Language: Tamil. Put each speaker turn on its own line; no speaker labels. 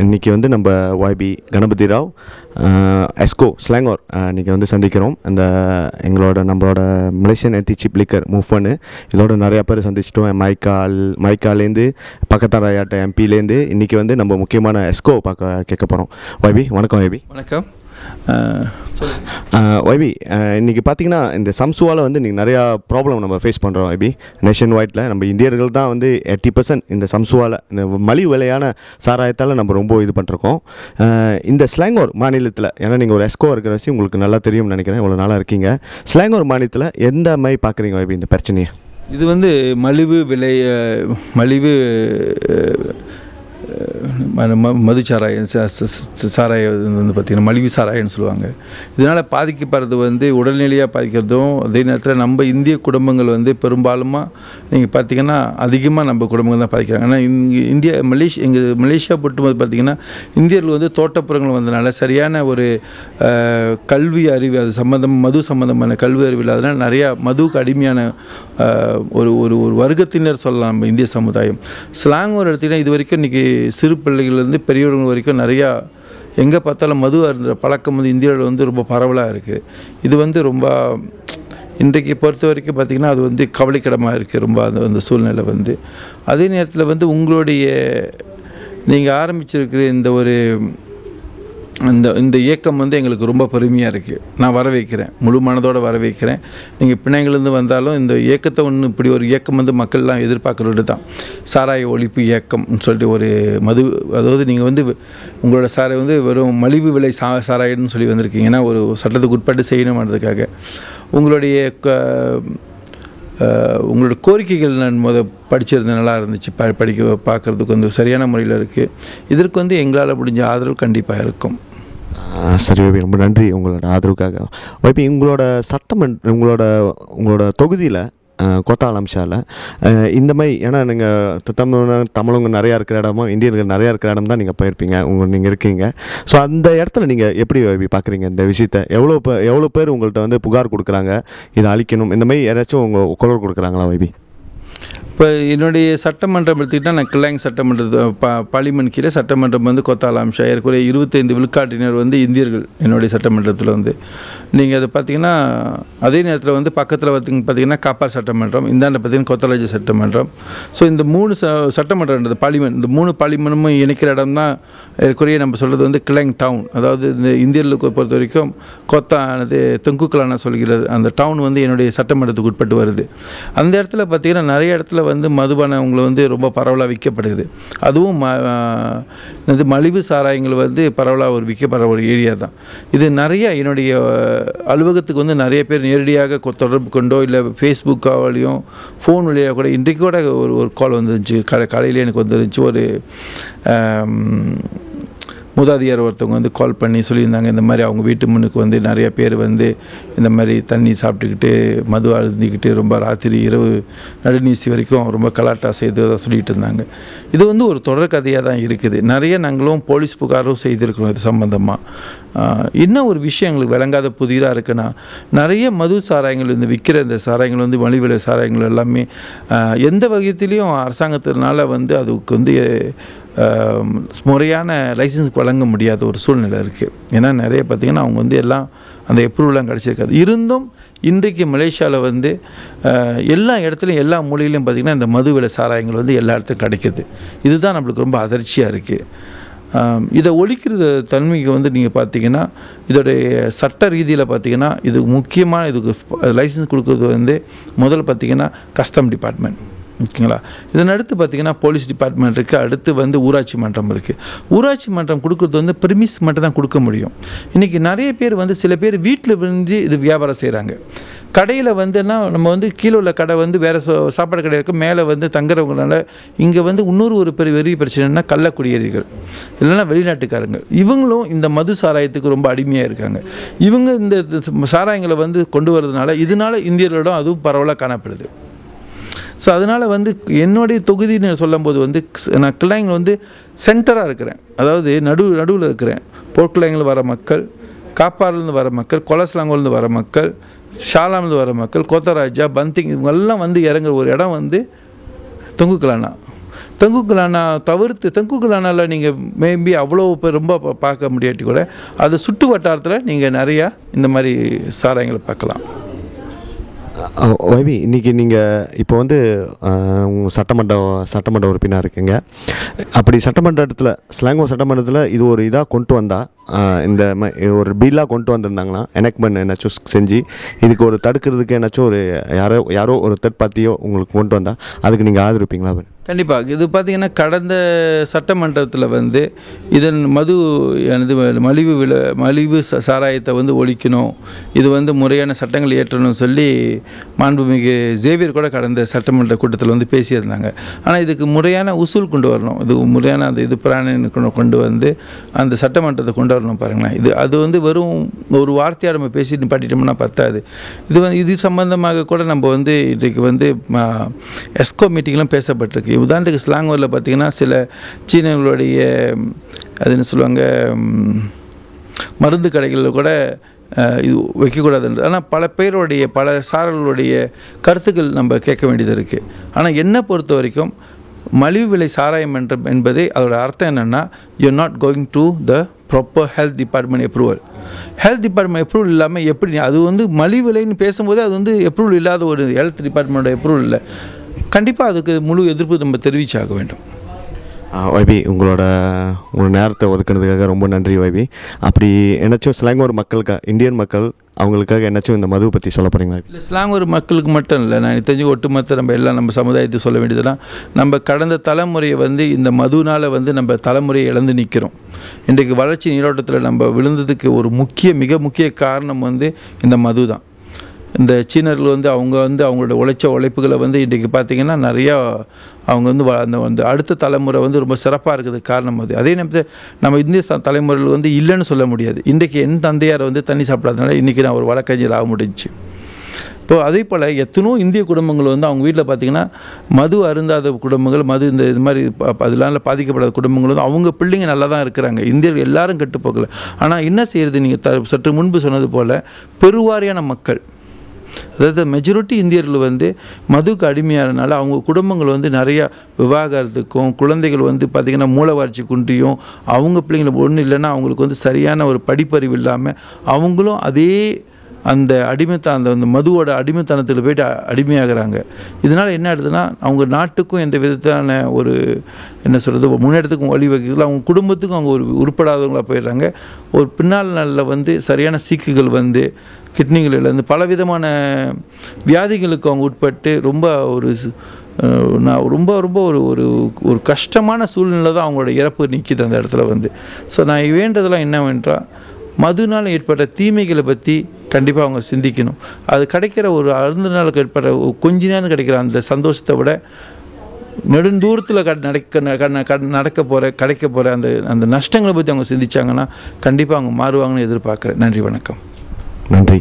இன்றைக்கி வந்து நம்ம YB கணபதி ராவ் எஸ்கோ ஸ்லாங்கோர் இன்றைக்கி வந்து சந்திக்கிறோம். அந்த நம்மளோட மலேசியன் எத்தி சீப் லிக்கர் மூவ் பண்ணு இதோட நிறையா பேர் சந்திச்சிட்டோம். மைக்காலேருந்து பக்கத்தாராயாட்ட எம்பிலேருந்து இன்றைக்கி வந்து நம்ம முக்கியமான எஸ்கோ கேட்க போகிறோம். YB வணக்கம். YB
வணக்கம்.
YB இன்றைக்கி பார்த்திங்கன்னா இந்த சம்சுவால் வந்து இன்றைக்கி நிறையா ப்ராப்ளம் நம்ம ஃபேஸ் பண்ணுறோம். YB நேஷன் வைட்டில் நம்ம இந்தியர்கள் தான் வந்து 80% இந்த சம்சுவால் இந்த மலிவு விலையான சாராயத்தால் நம்ம ரொம்ப இது பண்ணிருக்கோம். இந்த ஸ்லாங்கோர் மாநிலத்தில், ஏன்னா நீங்கள் ஒரு எஸ்கோ இருக்கிற விஷயம் உங்களுக்கு நல்லா தெரியும்னு நினைக்கிறேன், இவ்வளோ நாளாக இருக்கீங்க. ஸ்லாங்கோர் மாநிலத்தில் எந்த மாதிரி பார்க்குறீங்க YB இந்த பிரச்சனையை?
இது வந்து மலிவு மது சாராயம் வந்து பார்த்திங்கன்னா மலிவு சாராயம்னு சொல்லுவாங்க. இதனால் பாதிக்கப்படுறது வந்து உடல்நிலையாக பாதிக்கிறதும், அதே நேரத்தில் நம்ம இந்திய குடும்பங்கள் வந்து பெரும்பாலும் நீங்கள் பார்த்திங்கன்னா அதிகமாக நம்ம குடும்பங்கள் தான் பாதிக்கிறாங்க. ஆனால் இங்கே மலேசியா பொறுத்தபோது பார்த்திங்கன்னா இந்தியர்கள் வந்து தோட்டப்புறங்கள் வந்ததுனால சரியான ஒரு கல்வி அறிவு, அது மது சம்மந்தமான கல்வி அறிவு இல்லாதனால நிறையா மதுவுக்கு அடிமையான ஒரு ஒரு வர்க்கத்தினர் சொல்லலாம் நம்ம இந்திய சமுதாயம். ஸ்லாங்கோர் எடுத்திங்கன்னா இது வரைக்கும் இன்றைக்கி சிறு பிள்ளைகள்லேருந்து பெரியவர்கள் வரைக்கும் நிறையா எங்கே பார்த்தாலும் மது அருந்துற பழக்கம் வந்து இந்தியாவில் வந்து ரொம்ப பரவலாக இருக்குது. இது வந்து ரொம்ப இன்றைக்கு பொறுத்த வரைக்கும் பார்த்திங்கன்னா அது வந்து கவலைக்கிடமாக இருக்குது ரொம்ப அந்த சூழ்நிலை வந்து. அதே நேரத்தில் வந்து உங்களுடைய நீங்கள் ஆரம்பிச்சிருக்கிற இந்த இயக்கம் வந்து எங்களுக்கு ரொம்ப பெருமையாக இருக்குது. நான் வரவேற்கிறேன், முழு மனதோடு வரவேற்கிறேன். நீங்கள் பிணைங்கள்லேருந்து வந்தாலும் இந்த இயக்கத்தை இப்படி ஒரு இயக்கம் வந்து மக்கள்லாம் எதிர்பார்க்குறது தான். சாராய ஒழிப்பு இயக்கம்னு சொல்லிட்டு ஒரு அதாவது நீங்கள் வந்து உங்களோட சாராயம் வந்து வெறும் மலிவு விலை சாராயம்னு சொல்லி வந்திருக்கீங்கன்னா ஒரு சட்டத்துக்கு உட்பட்டு செய்யணுன்றதுக்காக உங்களோட கோரிக்கைகள் நான் படிச்சிருந்தது நல்லா இருந்துச்சு. பார்க்குறதுக்கு வந்து சரியான முறையில் இருக்குது. இதற்கு வந்து எங்களால் முடிஞ்ச ஆதரவு கண்டிப்பாக இருக்கும்.
சரி YB, ரொம்ப நன்றி உங்களோட ஆதரவுக்காக. YB உங்களோட உங்களோட தொகுதியில் கோத்தாலம்ஷாவில் இந்த மாதிரி, ஏன்னா நீங்கள் தமிழங்க நிறையா இருக்கிற இடமும் இந்தியர்கள் நிறையா இருக்கிற இடம் தான் நீங்கள் போயிருப்பீங்க, நீங்கள் இருக்கீங்க. ஸோ அந்த இடத்துல நீங்கள் எப்படி YB பார்க்குறீங்க இந்த விஷயத்தை? எவ்வளோ பேர் உங்கள்கிட்ட வந்து புகார் கொடுக்குறாங்க, இதை அழிக்கணும், இந்த மாதிரி யாராச்சும் உங்கள் குரல் கொடுக்குறாங்களா YB?
இப்போ என்னுடைய சட்டமன்றம் எடுத்துக்கிட்டால் நான் கிளாங் சட்டமன்ற பார்லிமெண்ட் கீழே சட்டமன்றம் வந்து கொத்தாலாம்ஷா ஏற்குறைய 25 விழுக்காட்டினர் வந்து இந்தியர்கள் என்னுடைய சட்டமன்றத்தில் வந்து. நீங்கள் அதை பார்த்திங்கன்னா அதே நேரத்தில் வந்து பக்கத்தில் பார்த்திங்கன்னா காப்பார் சட்டமன்றம், இந்தாண்ட பார்த்திங்கன்னா கொத்தலாஜி சட்டமன்றம். ஸோ இந்த 3 சட்டமன்றன்றது பார்லிமெண்ட், இந்த 3 பார்லிமெண்ட்டும் இணைக்கிற இடம் தான் ஏற்குறைய நம்ம சொல்கிறது வந்து கிளாங் டவுன். அதாவது இந்த இந்தியர்களுக்கு பொறுத்த வரைக்கும் தெங்குக்கலான சொல்கிறது அந்த டவுன் வந்து என்னுடைய சட்டமன்றத்துக்கு உட்பட்டு வருது. அந்த இடத்துல பார்த்திங்கன்னா நிறைய இடத்துல வந்து மதுபானங்களை வந்து ரொம்ப பரவலாக விற்கப்படுது. அதுவும் மலிவு சாராயங்கள் வந்து பரவலாக விற்கப்படுற ஒரு ஏரியா தான் இது. நிறைய என்னுடைய அலுவலகத்துக்கு வந்து நிறைய பேர் நேரடியாக தொடர்பு கொண்டோ இல்லை ஃபேஸ்புக்காலையும் ஃபோன் வழியாக கூட இன்றைக்கு கூட ஒரு கால் வந்துருந்துச்சு. காலையில் எனக்கு வந்துருந்துச்சு. ஒரு மூதாதியார் ஒருத்தவங்க வந்து கால் பண்ணி சொல்லியிருந்தாங்க, இந்த மாதிரி அவங்க வீட்டு முன்னுக்கு வந்து நிறைய பேர் வந்து இந்த மாதிரி தண்ணி சாப்பிட்டுக்கிட்டு மது அழுந்திக்கிட்டு ரொம்ப ராத்திரி இரவு நடுநீசி வரைக்கும் ரொம்ப கலாட்டா செய்து சொல்லிகிட்டு இருந்தாங்க. இது வந்து ஒரு தொடர் கதையாக தான் இருக்குது. நிறைய நாங்களும் போலீஸ் புகாரும் செய்திருக்கிறோம் இது சம்பந்தமாக. இன்னும் ஒரு விஷயம் எங்களுக்கு விளங்காத புதிதாக இருக்குன்னா, நிறைய மது சாராயங்கள் விற்கிற இந்த சாராயங்கள் வந்து மலிவிலை சாராயங்கள் எல்லாமே எந்த வகையிலையும் அரசாங்கத்தினால வந்து அதுக்கு வந்து முறையான லைசன்ஸ் வழங்க முடியாத ஒரு சூழ்நிலை இருக்குது. ஏன்னா நிறைய பார்த்திங்கன்னா அவங்க வந்து எல்லாம் அந்த அப்ரூவலாம் கிடச்சிருக்காது. இருந்தும் இன்றைக்கு மலேசியாவில் வந்து எல்லா இடத்துலையும் எல்லா மூலையிலையும் பார்த்திங்கன்னா இந்த மது விலை சாராயங்கள் வந்து எல்லா இடத்துலையும் கிடைக்கிது. இதுதான் நம்மளுக்கு ரொம்ப அதிர்ச்சியாக இருக்குது. இதை ஒழிக்கிறது தன்மைக்கு வந்து நீங்கள் பார்த்திங்கன்னா இதோடைய சட்ட ரீதியில் பார்த்திங்கன்னா இது முக்கியமான இதுக்கு லைசன்ஸ் கொடுக்குறது வந்து முதல்ல பார்த்திங்கன்னா கஸ்டம் டிபார்ட்மெண்ட், ஓகேங்களா. இதன் அடுத்து பார்த்திங்கன்னா போலீஸ் டிபார்ட்மெண்ட் இருக்குது. அடுத்து வந்து ஊராட்சி மன்றம் இருக்குது. ஊராட்சி மன்றம் கொடுக்குறது வந்து ப்ரிமிஸ் மட்டும் தான் கொடுக்க முடியும். இன்றைக்கி நிறைய பேர் வந்து சில பேர் வீட்டில் வந்து இது வியாபாரம் செய்கிறாங்க. கடையில் வந்துன்னா நம்ம வந்து கீழே உள்ள கடை வந்து வேறு சாப்பாடு கடை இருக்குது, மேலே வந்து தங்குறவங்களால இங்கே வந்து இன்னொரு ஒரு பெரிய பிரச்சனைனா கள்ளக்குடியேறிகள் இல்லைன்னா வெளிநாட்டுக்காரங்க. இவங்களும் இந்த மது சாராயத்துக்கு ரொம்ப அடிமையாக இருக்காங்க. இவங்க இந்த சாராயங்களை வந்து கொண்டு வரதுனால இதனால் இந்தியர்களிடம் அதுவும் பரவலாக காணப்படுது. ஸோ அதனால் வந்து என்னுடைய தொகுதின்னு சொல்லும்போது வந்து நான் கிளாங்கில் வந்து சென்டராக இருக்கிறேன். அதாவது நடுவில் இருக்கிறேன். போர்ட்கிளாங்கில் வர மக்கள், காப்பாரிலேருந்து வர மக்கள், கொலஸ்லாங்கோலேருந்து வர மக்கள், ஷாலாம்லேருந்து வர மக்கள், கோத்தராஜா, பந்திங் இவங்கெல்லாம் வந்து இறங்குற ஒரு இடம் வந்து தொங்குக்கலானா. தங்குக்குலானா தவிர்த்து தங்குக்குலானால நீங்கள் மேபி அவ்வளோ ரொம்ப பார்க்க முடியாட்டி கூட அது சுற்று வட்டாரத்தில் நீங்கள் நிறையா இந்த மாதிரி சாராயங்களை பார்க்கலாம்.
வைவி, இன்றைக்கி நீங்கள் இப்போ வந்து சட்டமன்ற உறுப்பினர் இருக்குங்க. அப்படி சட்டமன்றத்தில் ஸ்லாங்கூர் சட்டமன்றத்தில் இது ஒரு இதாக கொண்டு வந்தால், இந்த ஒரு பில்லாக கொண்டு வந்திருந்தாங்கன்னா எனக்மெண்ட் என்னாச்சும் செஞ்சு இதுக்கு ஒரு தடுக்கிறதுக்கு என்னாச்சும் ஒரு யாரோ ஒரு தேர்ட் பார்ட்டியோ உங்களுக்கு கொண்டு வந்தால் அதுக்கு நீங்கள் ஆதரிப்பீங்களா?
கண்டிப்பாக. இது பார்த்திங்கன்னா கடந்த சட்டமன்றத்தில் வந்து இதன் மலிவு சாராயத்தை வந்து ஒழிக்கணும், இது வந்து முறையான சட்டங்கள் இயற்றணும்னு சொல்லி மாண்புமிகு ஜேவியர் கூட கடந்த சட்டமன்ற கூட்டத்தில் வந்து பேசியிருந்தாங்க. ஆனால் இதுக்கு முறையான உசூல் கொண்டு வரணும், இதுக்கு முறையான அந்த இது பிராணி கொண்டு வந்து அந்த சட்டமன்றத்தை கொண்டு வரணும். பாருங்களேன், அது வந்து வெறும் ஒரு வார்த்தையாக நம்ம பேசிட்டு பாட்டிட்டோம்னா பத்தாது. இது சம்பந்தமாக கூட நம்ம வந்து இன்றைக்கு வந்து எஸ்கோ மீட்டிங்லாம் பேசப்பட்டிருக்கு. உதாரணத்துக்கு ஸ்லாங்கூரில் பார்த்திங்கன்னா சில சீனர்களுடைய அது என்ன சொல்லுவாங்க மருந்து கடைகளில் கூட இது வைக்கக்கூடாதுன்றது. ஆனால் பல பேருடைய பல சாரர்களுடைய கருத்துக்கள் நம்ம கேட்க வேண்டியது இருக்குது. ஆனால் என்னை பொறுத்த வரைக்கும் மலிவு விலை சாராயம் என்பதே அதோட அர்த்தம் என்னென்னா, you not going to the proper health department approval. Health department approval இல்லாமல் எப்படி அது வந்து மலிவு விலைன்னு பேசும்போது அது வந்து அப்ரூவல் இல்லாத ஒரு ஹெல்த் டிபார்ட்மெண்ட்டோட அப்ரூவல் இல்லை. கண்டிப்பாக அதுக்கு முழு எதிர்ப்பு நம்ம தெரிவிச்சாக வேண்டும்.
வைபி, உங்களோட நேரத்தை ஒதுக்கினதுக்காக ரொம்ப நன்றி வைபி. அப்படி என்னாச்சும் ஸ்லாங்கூர் மக்களுக்காக, இந்தியன் மக்கள் அவங்களுக்காக என்னாச்சும் இந்த மதுவை பற்றி சொல்ல போகிறீங்களா?
இல்லை, ஸ்லாங்கூர் மக்களுக்கு மட்டும் இல்லை, நான் தெரிஞ்சு ஒட்டுமொத்த நம்ம சமுதாயத்தை சொல்ல வேண்டியதுனா, நம்ம கடந்த தலைமுறையை வந்து இந்த மதுனால் வந்து நம்ம தலைமுறையை இழந்து நிற்கிறோம். இன்றைக்கு வளர்ச்சி நீரோட்டத்தில் நம்ம விழுந்ததுக்கு ஒரு மிக முக்கிய காரணம் வந்து இந்த மது தான். இந்த சீனர்கள் வந்து அவங்களோட உழைப்புகளை வந்து இன்றைக்கி பார்த்திங்கன்னா நிறையா அவங்க வந்து அந்த அடுத்த தலைமுறை வந்து ரொம்ப சிறப்பாக இருக்கிறதுக்கு காரணம் அது. அதே நேரத்தில் நம்ம இந்திய தலைமுறையில் வந்து இல்லைன்னு சொல்ல முடியாது. இன்றைக்கி என் தந்தையார் வந்து தண்ணி சாப்பிடாதனால இன்றைக்கி நான் ஒரு வழக்கறிஞர் ஆக முடிஞ்சிச்சு. இப்போது அதே போல் எத்தனோ இந்திய குடும்பங்கள் வந்து அவங்க வீட்டில் பார்த்திங்கன்னா மது அருந்தாத குடும்பங்கள், இது மாதிரி அதனால பாதிக்கப்படாத குடும்பங்கள் வந்து அவங்க பிள்ளைங்க நல்லா தான் இருக்கிறாங்க. இந்தியர்கள் எல்லாரும் கெட்டுப்போக்கல. ஆனால் என்ன செய்கிறது, நீங்கள் சற்று முன்பு சொன்னது போல் பெருவாரியான மக்கள், அதாவது மெஜாரிட்டி இந்தியர்கள் வந்து மதுக்கு அடிமையானதுனால அவங்க குடும்பங்கள் வந்து நிறையா விவாகரத்துக்கும், குழந்தைகள் வந்து பார்த்திங்கன்னா மூளைவளர்ச்சி குன்றியும், அவங்க பிள்ளைங்களுக்கு ஒன்றும் இல்லைன்னா அவங்களுக்கு வந்து சரியான ஒரு படிப்பறிவு இல்லாமல் அவங்களும் அதே அந்த அந்த மதுவோட அடிமைத்தனத்தில் போய்ட்டு அடிமையாகிறாங்க. இதனால் என்ன ஆகுதுன்னா, அவங்க நாட்டுக்கும் எந்த விதத்தான ஒரு என்ன சொல்கிறது முன்னேற்றத்துக்கும் வழிவகுக்குது, அவங்க குடும்பத்துக்கும் அவங்க ஒரு உருப்படாதவங்களாக போயிடுறாங்க. ஒரு பின்னால் நாளில் வந்து சரியான சீக்குகள் வந்து கிட்னிகளிலேருந்து பலவிதமான வியாதிகளுக்கு அவங்க உட்பட்டு ரொம்ப ஒரு கஷ்டமான சூழ்நிலை தான் அவங்களோட இறப்பு நிற்கிது அந்த இடத்துல வந்து. ஸோ நான் வேண்டதெல்லாம் என்னவென்றால், மதுனால் ஏற்பட்ட தீமைகளை பற்றி கண்டிப்பாக அவங்க சிந்திக்கணும். அது கிடைக்கிற ஒரு நாளுக்கு ஏற்பட்ட கொஞ்ச நேரம் கிடைக்கிற அந்த சந்தோஷத்தை விட நெடுந்தூரத்தில் கிடைக்க போகிற அந்த நஷ்டங்களை பற்றி அவங்க சிந்திச்சாங்கன்னா கண்டிப்பாக அவங்க மாறுவாங்கன்னு எதிர்பார்க்குறேன். நன்றி, வணக்கம்.
நன்றி.